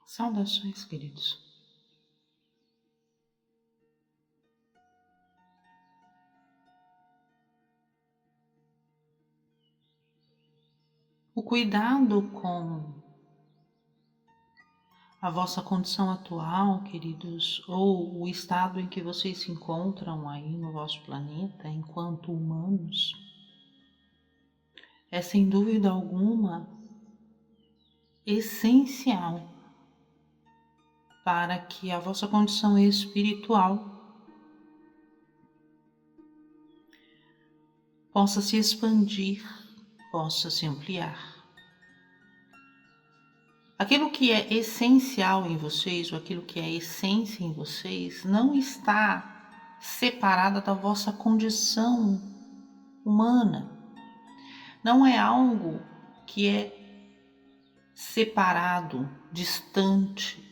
Saudações, queridos. O cuidado com a vossa condição atual, queridos, ou o estado em que vocês se encontram aí no vosso planeta enquanto humanos, é sem dúvida alguma essencial para que a vossa condição espiritual possa se expandir, possa se ampliar. Aquilo que é essencial em vocês, ou aquilo que é essência em vocês, não está separada da vossa condição humana. Não é algo que é separado, distante.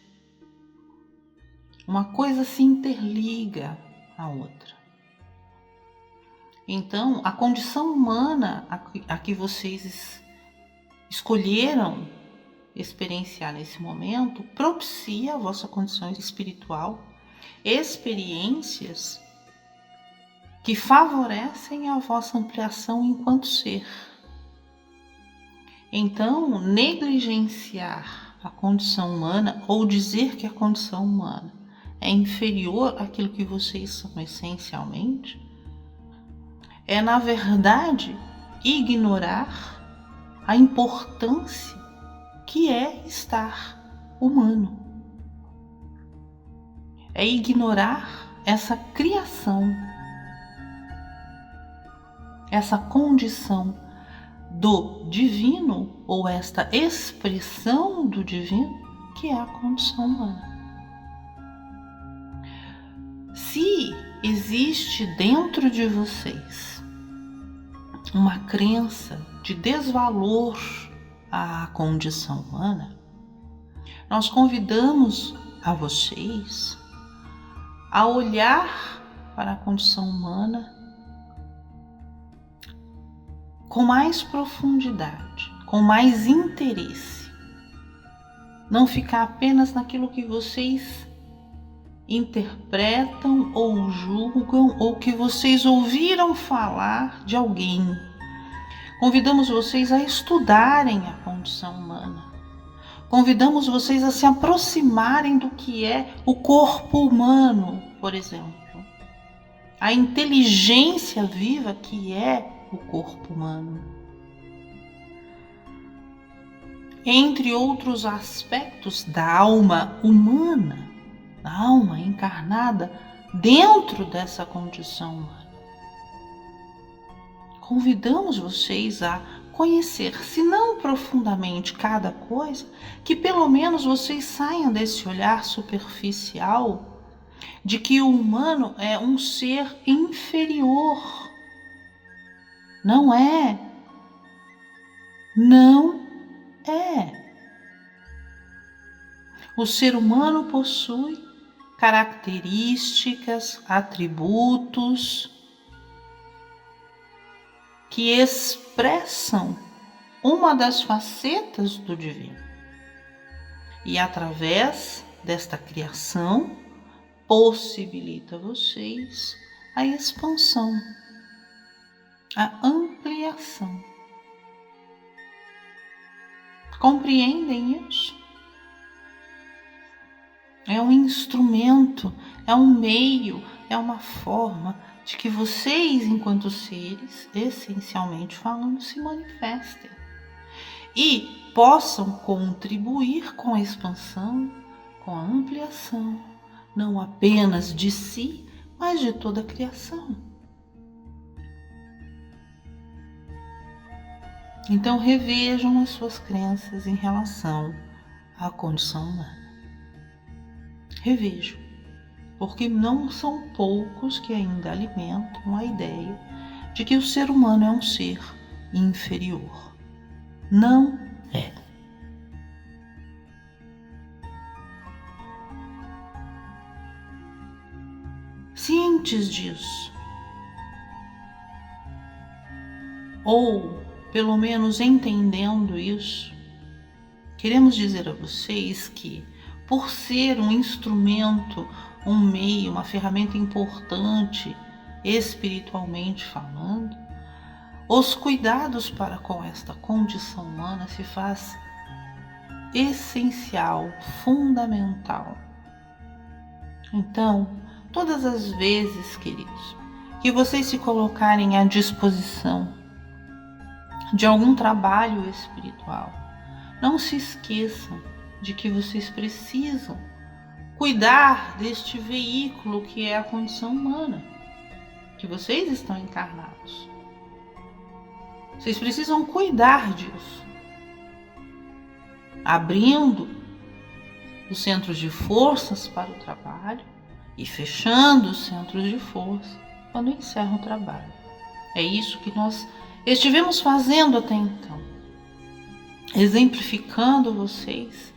Uma coisa se interliga à outra. Então, a condição humana a que vocês escolheram experienciar nesse momento propicia a vossa condição espiritual, experiências que favorecem a vossa ampliação enquanto ser. Então, negligenciar a condição humana ou dizer que a condição humana é inferior àquilo que vocês são essencialmente, é, na verdade, ignorar a importância que é estar humano. É ignorar essa criação, essa condição do divino, ou esta expressão do divino, que é a condição humana. Se existe dentro de vocês uma crença de desvalor à condição humana, nós convidamos a vocês a olhar para a condição humana com mais profundidade, com mais interesse. Não ficar apenas naquilo que vocês interpretam ou julgam ou que vocês ouviram falar de alguém. Convidamos vocês a estudarem a condição humana. Convidamos vocês a se aproximarem do que é o corpo humano, por exemplo. A inteligência viva que é o corpo humano. Entre outros aspectos da alma humana, da alma encarnada dentro dessa condição humana. Convidamos vocês a conhecer, se não profundamente cada coisa, que pelo menos vocês saiam desse olhar superficial de que o humano é um ser inferior. Não é. Não é. O ser humano possui características, atributos que expressam uma das facetas do divino. E através desta criação, possibilita vocês a expansão, a ampliação. Compreendem isso? É um instrumento, é um meio, é uma forma de que vocês, enquanto seres, essencialmente falando, se manifestem e possam contribuir com a expansão, com a ampliação, não apenas de si, mas de toda a criação. Então revejam as suas crenças em relação à condição humana. Revejam. Porque não são poucos que ainda alimentam a ideia de que o ser humano é um ser inferior. Não é. Cientes disso, ou pelo menos entendendo isso, queremos dizer a vocês que por ser um instrumento, um meio, uma ferramenta importante, espiritualmente falando, os cuidados para com esta condição humana se faz essencial, fundamental. Então, todas as vezes, queridos, que vocês se colocarem à disposição de algum trabalho espiritual, não se esqueçam de que vocês precisam cuidar deste veículo que é a condição humana, que vocês estão encarnados. Vocês precisam cuidar disso, abrindo os centros de forças para o trabalho e fechando os centros de força quando encerram o trabalho. É isso que nós estivemos fazendo até então, exemplificando vocês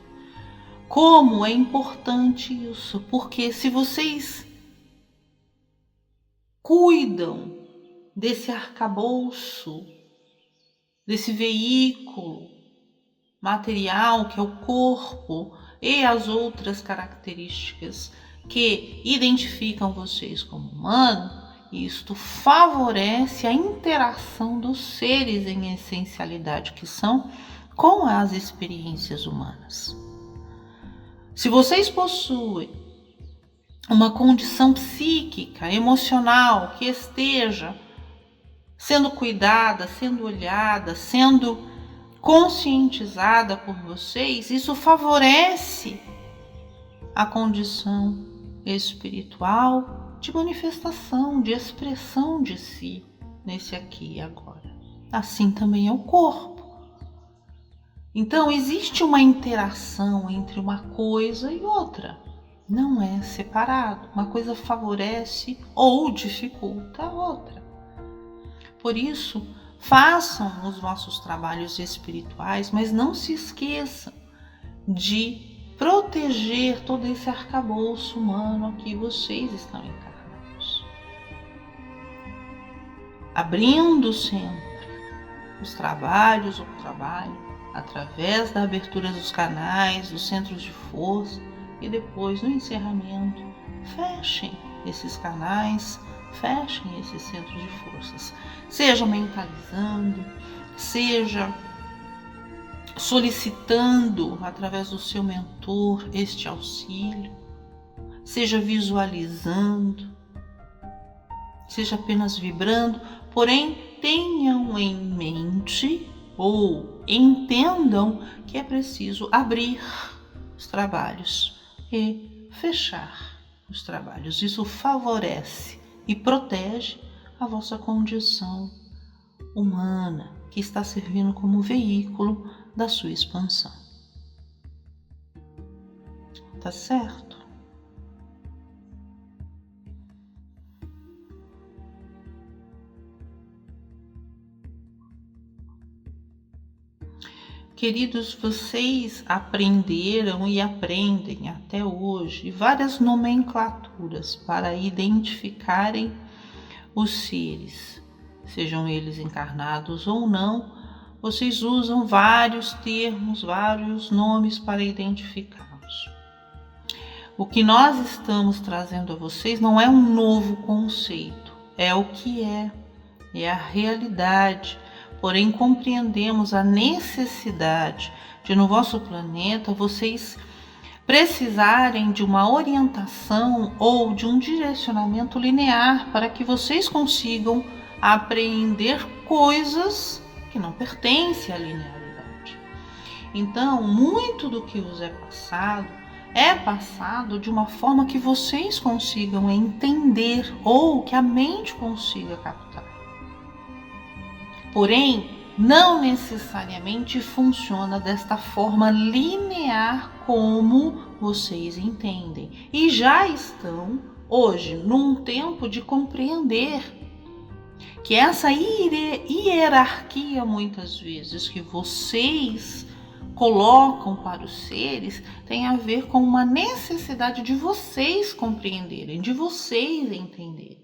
como é importante isso, porque se vocês cuidam desse arcabouço, desse veículo material que é o corpo e as outras características que identificam vocês como humano, isto favorece a interação dos seres em essencialidade que são com as experiências humanas. Se vocês possuem uma condição psíquica, emocional que esteja sendo cuidada, sendo olhada, sendo conscientizada por vocês, isso favorece a condição espiritual de manifestação, de expressão de si nesse aqui e agora. Assim também é o corpo. Então existe uma interação entre uma coisa e outra. Não é separado. Uma coisa favorece ou dificulta a outra. Por isso, façam os vossos trabalhos espirituais, mas não se esqueçam de proteger todo esse arcabouço humano que vocês estão encarnados. Abrindo sempre os trabalhos, o trabalho, através da abertura dos canais, dos centros de força, e depois, no encerramento, fechem esses canais, fechem esses centros de forças. Seja mentalizando, seja solicitando através do seu mentor este auxílio, seja visualizando, seja apenas vibrando, porém tenham em mente ou entendam que é preciso abrir os trabalhos e fechar os trabalhos. Isso favorece e protege a vossa condição humana, que está servindo como veículo da sua expansão. Tá certo? Queridos, vocês aprenderam e aprendem até hoje várias nomenclaturas para identificarem os seres, sejam eles encarnados ou não. Vocês usam vários termos, vários nomes para identificá-los. O que nós estamos trazendo a vocês não é um novo conceito, é o que é a realidade. Porém, compreendemos a necessidade de, no vosso planeta, vocês precisarem de uma orientação ou de um direcionamento linear para que vocês consigam apreender coisas que não pertencem à linearidade. Então, muito do que vos é passado de uma forma que vocês consigam entender ou que a mente consiga captar. Porém, não necessariamente funciona desta forma linear como vocês entendem. E já estão hoje num tempo de compreender que essa hierarquia, muitas vezes, que vocês colocam para os seres, tem a ver com uma necessidade de vocês compreenderem, de vocês entenderem.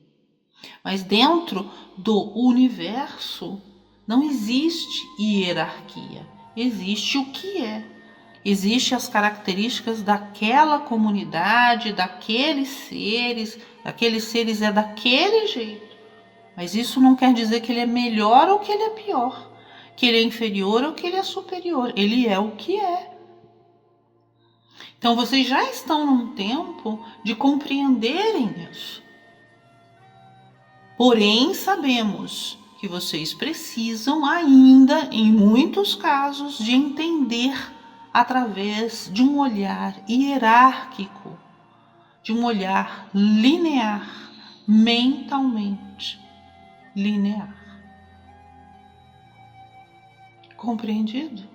Mas dentro do universo, não existe hierarquia, existe o que é. Existem as características daquela comunidade, daqueles seres é daquele jeito. Mas isso não quer dizer que ele é melhor ou que ele é pior, que ele é inferior ou que ele é superior. Ele é o que é. Então vocês já estão num tempo de compreenderem isso. Porém, sabemos que vocês precisam ainda, em muitos casos, de entender através de um olhar hierárquico, de um olhar linear, mentalmente linear. Compreendido?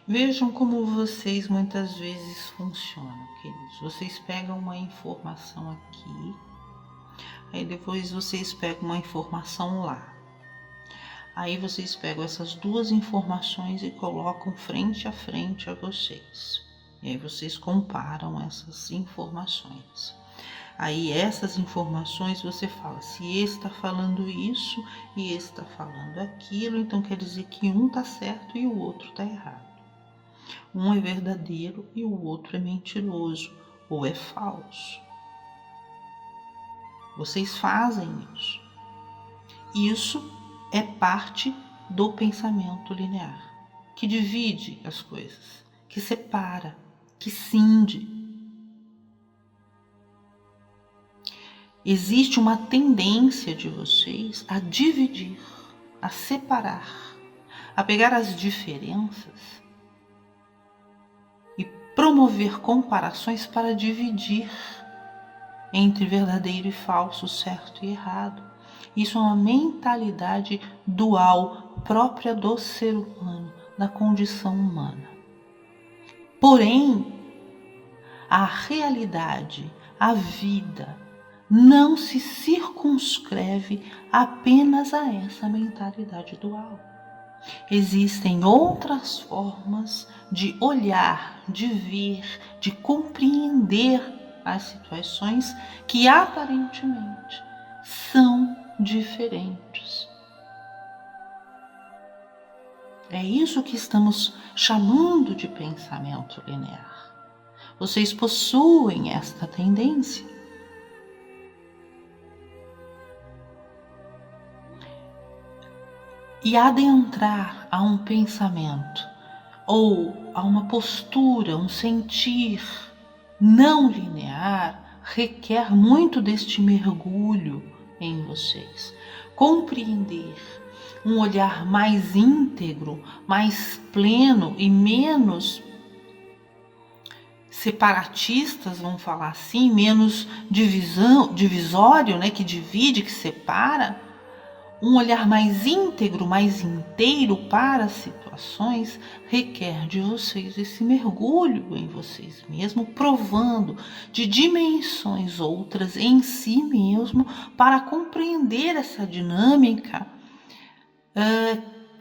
Vejam como vocês muitas vezes funcionam, queridos. Vocês pegam uma informação aqui, aí depois vocês pegam uma informação lá. Aí vocês pegam essas duas informações e colocam frente a frente a vocês. E aí vocês comparam essas informações. Aí essas informações você fala, se esse está falando isso e esse está falando aquilo, então quer dizer que um está certo e o outro está errado. Um é verdadeiro e o outro é mentiroso ou é falso. Vocês fazem isso. Isso é parte do pensamento linear, que divide as coisas, que separa, que cinde. Existe uma tendência de vocês a dividir, a separar, a pegar as diferenças e promover comparações para dividir entre verdadeiro e falso, certo e errado. Isso é uma mentalidade dual própria do ser humano, da condição humana. Porém, a realidade, a vida, não se circunscreve apenas a essa mentalidade dual. Existem outras formas de olhar, de ver, de compreender as situações que aparentemente são diferentes. É isso que estamos chamando de pensamento linear. Vocês possuem esta tendência. E adentrar a um pensamento ou a uma postura, um sentir não linear requer muito deste mergulho em vocês. Compreender um olhar mais íntegro, mais pleno e menos separatistas, vamos falar assim, menos divisório, né, que divide, que separa. Um olhar mais íntegro, mais inteiro para as situações requer de vocês esse mergulho em vocês mesmos, provando de dimensões outras em si mesmo para compreender essa dinâmica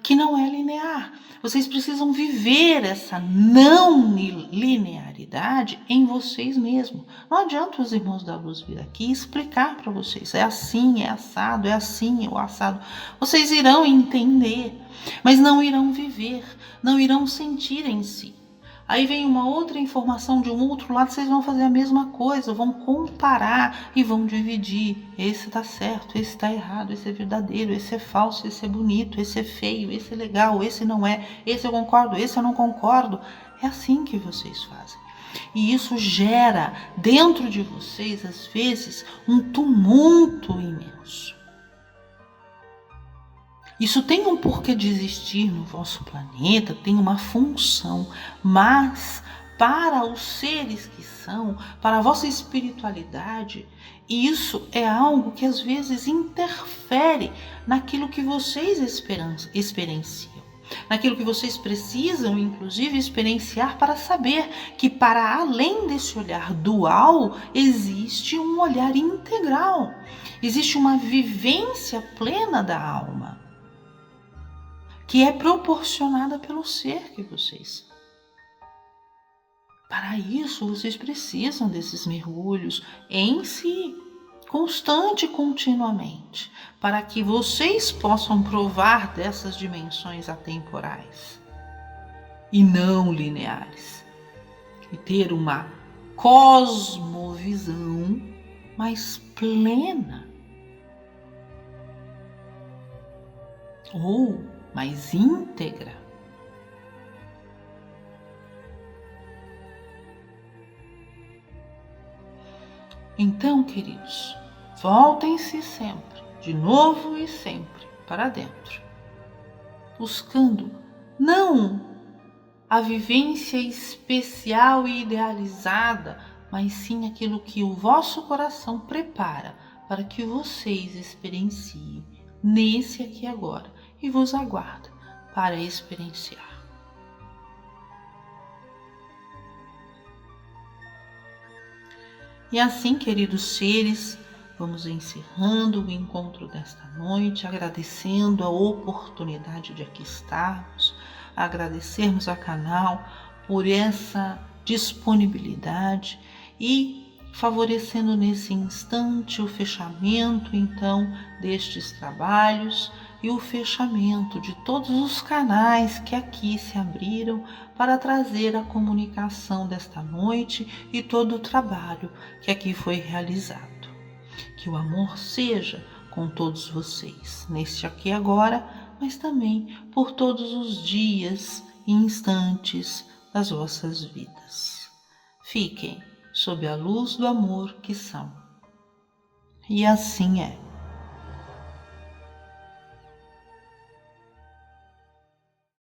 que não é linear. Vocês precisam viver essa não linearidade em vocês mesmos. Não adianta os irmãos da luz vir aqui explicar para vocês. É assim, é assado, é assim, é o assado. Vocês irão entender, mas não irão viver, não irão sentir em si. Aí vem uma outra informação de um outro lado, vocês vão fazer a mesma coisa, vão comparar e vão dividir. Esse tá certo, esse tá errado, esse é verdadeiro, esse é falso, esse é bonito, esse é feio, esse é legal, esse não é, esse eu concordo, esse eu não concordo. É assim que vocês fazem. E isso gera dentro de vocês, às vezes, um tumulto imenso. Isso tem um porquê de existir no vosso planeta, tem uma função, mas para os seres que são, para a vossa espiritualidade, isso é algo que às vezes interfere naquilo que vocês experienciam, naquilo que vocês precisam, inclusive, experienciar para saber que para além desse olhar dual, existe um olhar integral, existe uma vivência plena da alma, que é proporcionada pelo ser que vocês são. Para isso, vocês precisam desses mergulhos em si, constante e continuamente, para que vocês possam provar dessas dimensões atemporais e não lineares, e ter uma cosmovisão mais plena ou mais íntegra. Então, queridos, voltem-se sempre, de novo e sempre, para dentro, buscando não a vivência especial e idealizada, mas sim aquilo que o vosso coração prepara para que vocês experienciem nesse aqui e agora e vos aguarda para experienciar. E assim, queridos seres, vamos encerrando o encontro desta noite, agradecendo a oportunidade de aqui estarmos, agradecermos a canal por essa disponibilidade e favorecendo nesse instante o fechamento, então, destes trabalhos e o fechamento de todos os canais que aqui se abriram para trazer a comunicação desta noite e todo o trabalho que aqui foi realizado. Que o amor seja com todos vocês, neste aqui e agora, mas também por todos os dias e instantes das vossas vidas. Fiquem sob a luz do amor que são. E assim é.